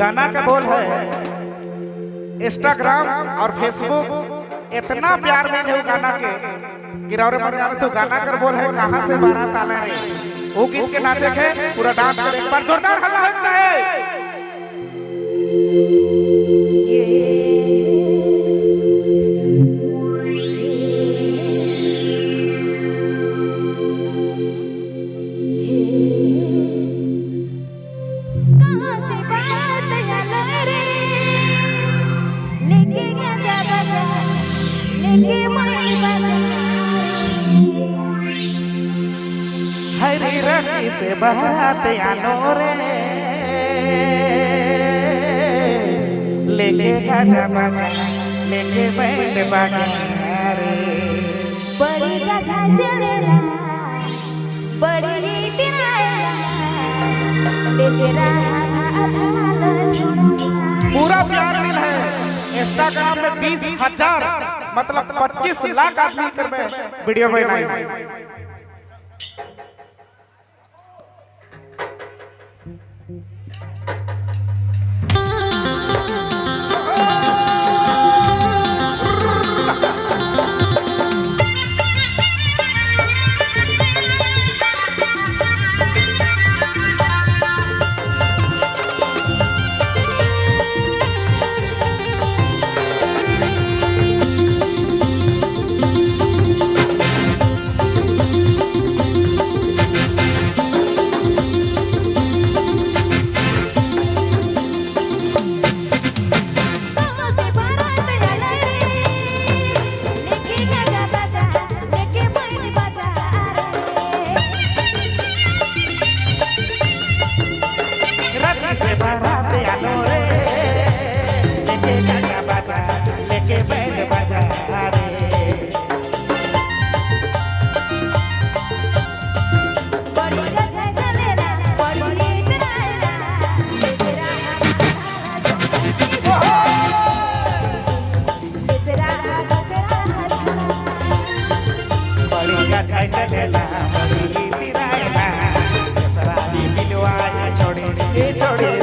गाना का बोल है इंस्टाग्राम और फेसबुक इतना प्यार में नहीं गाना के गिरौरे मत जाने तो गाना कर बोल है कहां से बारात आला रे वो गीत के नाचे के पूरा डांस कर एक बार जोरदार हल्ला होना चाहिए। हरी रची से बारात आनो रे लेके गाजा बाजा लेके बैंड बाजा रे बड़ी गाजा चलेला बड़ी तिराएला बेतेरा पूरा प्यार मिल है इंस्टाग्राम में 20,000 मतलब 25 लाख आदमी कर में वीडियो बनाई है। छोड़ी